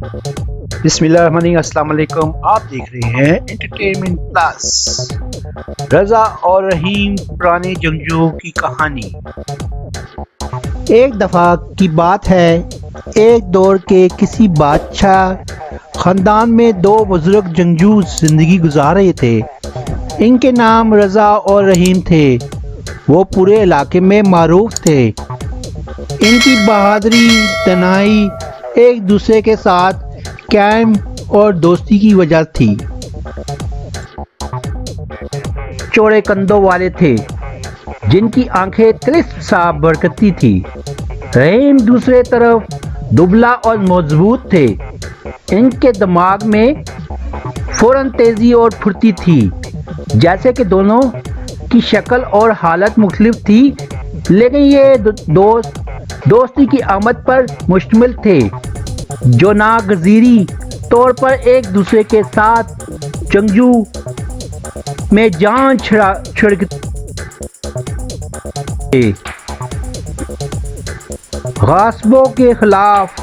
بسم اللہ الرحمن الرحیم۔ السلام علیکم، آپ دیکھ رہے ہیں انٹرٹینمنٹ پلس۔ رضا اور رحیم پرانے جنگجوؤں کی کہانی۔ ایک دفعہ کی بات ہے، ایک دور کے کسی بادشاہ خاندان میں دو بزرگ جنگجو زندگی گزار رہے تھے۔ ان کے نام رضا اور رحیم تھے۔ وہ پورے علاقے میں معروف تھے۔ ان کی بہادری، تنہائی، ایک دوسرے کے ساتھ قائم اور دوستی کی وجہ تھی۔ چوڑے کندھوں والے تھے جن کی آنکھیں طلسم سا برکتی تھی۔ رحیم دوسرے طرف دبلا اور مضبوط تھے۔ ان کے دماغ میں فوراً تیزی اور پھرتی تھی۔ جیسے کہ دونوں کی شکل اور حالت مختلف تھی، لیکن یہ دوستی کی آمد پر مشتمل تھے، جو ناگزیری طور پر ایک دوسرے کے ساتھ جنگجو میں جان چھڑکتے تھے، غاصبوں کے خلاف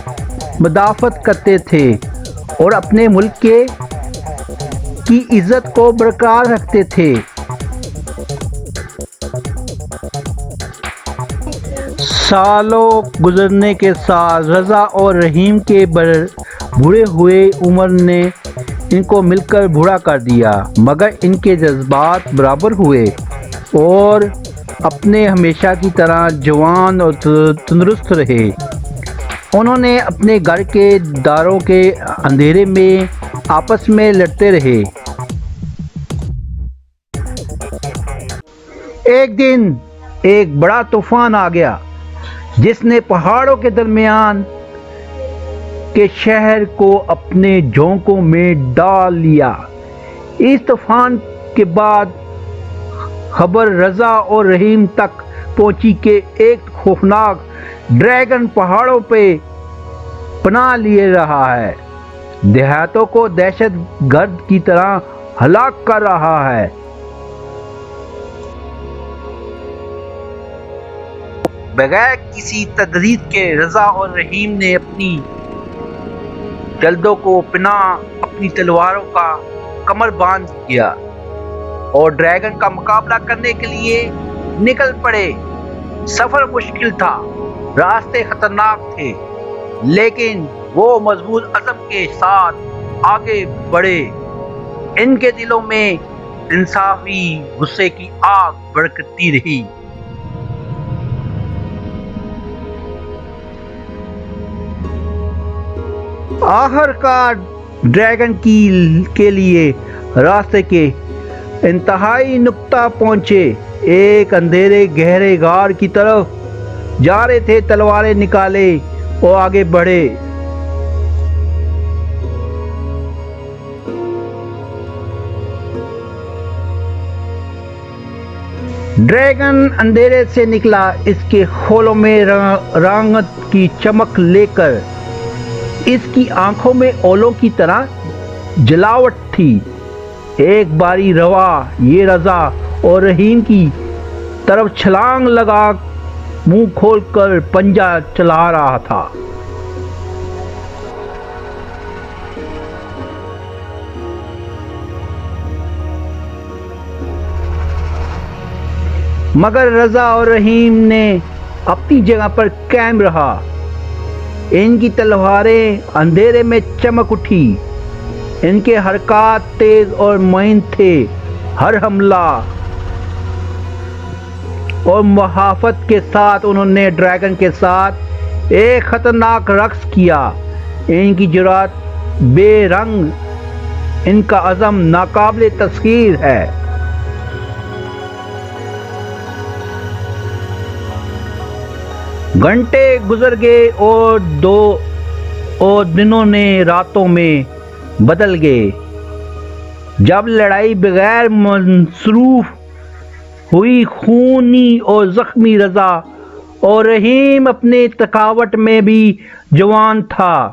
مدافعت کرتے تھے اور اپنے ملک کی عزت کو برقرار رکھتے تھے۔ سالوں گزرنے کے ساتھ رضا اور رحیم کے بوڑھے ہوئے عمر نے ان کو مل کر بوڑھا کر دیا، مگر ان کے جذبات برابر ہوئے اور اپنے ہمیشہ کی طرح جوان اور تندرست رہے۔ انہوں نے اپنے گھر کے داروں کے اندھیرے میں آپس میں لڑتے رہے۔ ایک دن ایک بڑا طوفان آ گیا جس نے پہاڑوں کے درمیان کے شہر کو اپنے جھونکوں میں ڈال لیا۔ اس طوفان کے بعد خبر رضا اور رحیم تک پہنچی کہ ایک خوفناک ڈریگن پہاڑوں پہ پناہ لیے رہا ہے، دیہاتوں کو دہشت گرد کی طرح ہلاک کر رہا ہے۔ بغیر کسی تردید کے رضا اور رحیم نے اپنی جلدوں کو پناہ اپنی تلواروں کا کمر باندھ کیا اور ڈریگن کا مقابلہ کرنے کے لیے نکل پڑے۔ سفر مشکل تھا، راستے خطرناک تھے، لیکن وہ مضبوط عزم کے ساتھ آگے بڑھے۔ ان کے دلوں میں انصافی غصے کی آگ بھڑکتی رہی۔ آخر کار ڈریگن کے لیے راستے کے انتہائی نقطہ پہنچے۔ ایک اندھیرے گہرے غار کی طرف جا رہے تھے، تلواریں نکالے اور آگے بڑھے۔ ڈریگن اندھیرے سے نکلا، اس کے خولوں میں رنگت کی چمک لے کر اس کی آنکھوں میں اولوں کی طرح جلاوٹ تھی۔ ایک باری روا یہ رضا اور رحیم کی طرف چھلانگ لگا منہ کھول کر پنجہ چلا رہا تھا۔ مگر رضا اور رحیم نے اپنی جگہ پر قائم رہا۔ ان کی تلواریں اندھیرے میں چمک اٹھی، ان کے حرکات تیز اور معین تھے۔ ہر حملہ اور محافظت کے ساتھ انہوں نے ڈریگن کے ساتھ ایک خطرناک رقص کیا۔ ان کی جرأت بے رنگ، ان کا عزم ناقابل تسخیر ہے۔ گھنٹے گزر گئے اور دنوں نے راتوں میں بدل گئے۔ جب لڑائی بغیر مصروف ہوئی، خونی اور زخمی رضا اور رحیم اپنے تھکاوٹ میں بھی جوان تھا،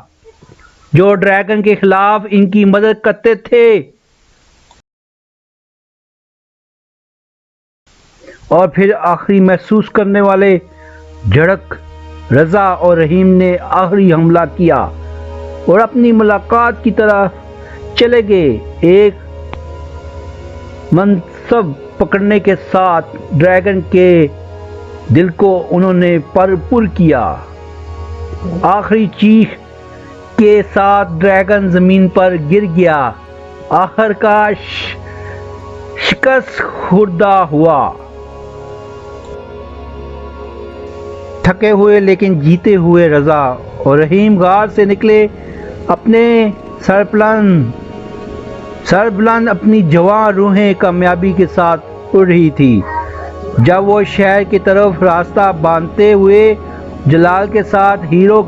جو ڈریگن کے خلاف ان کی مدد کرتے تھے۔ اور پھر آخری محسوس کرنے والے جھڑک رضا اور رحیم نے آخری حملہ کیا۔ اور اپنی ملاقات کی طرف چلے گئے۔ ایک منصب پکڑنے کے ساتھ ڈریگن کے دل کو انہوں نے پر کیا۔ آخری چیخ کے ساتھ ڈریگن زمین پر گر گیا، آخر کار شکست خوردہ ہوا۔ تھکے ہوئے لیکن جیتے ہوئے رضا اور رحیم غار سے نکلے۔ اپنے سربلند اپنی جوان روحیں کامیابی کے ساتھ اڑ رہی تھی۔ جب وہ شہر کی طرف راستہ باندھتے ہوئے جلال کے ساتھ ہیرو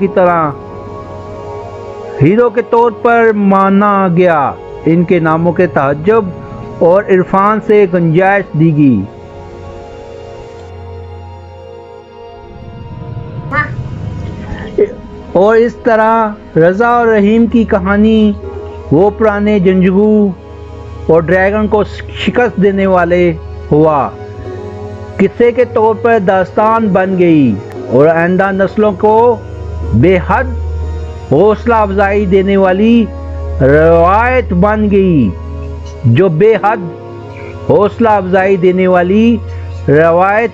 کے طور پر مانا گیا، ان کے ناموں کے تعجب اور عرفان سے گنجائش دی گئی۔ اور اس طرح رضا اور رحیم کی کہانی وہ پرانے جنگجو اور ڈریگن کو شکست دینے والے ہوا قصے کے طور پر داستان بن گئی اور آئندہ نسلوں کو بے حد حوصلہ افزائی دینے والی روایت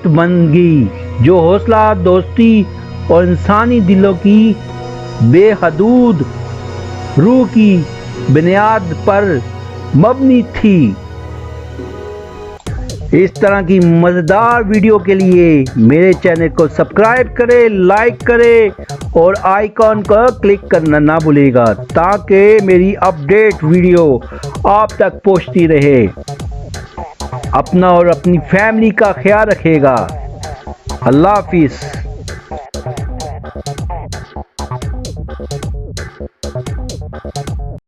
بن گئی، جو حوصلہ دوستی اور انسانی دلوں کی بے حدود روح کی بنیاد پر مبنی تھی۔ اس طرح کی مزیدار ویڈیو کے لیے میرے چینل کو سبسکرائب کریں، لائک کریں اور آئیکن کو کلک کرنا نہ بھولے گا تاکہ میری اپڈیٹ ویڈیو آپ تک پہنچتی رہے۔ اپنا اور اپنی فیملی کا خیال رکھے گا۔ اللہ حافظ۔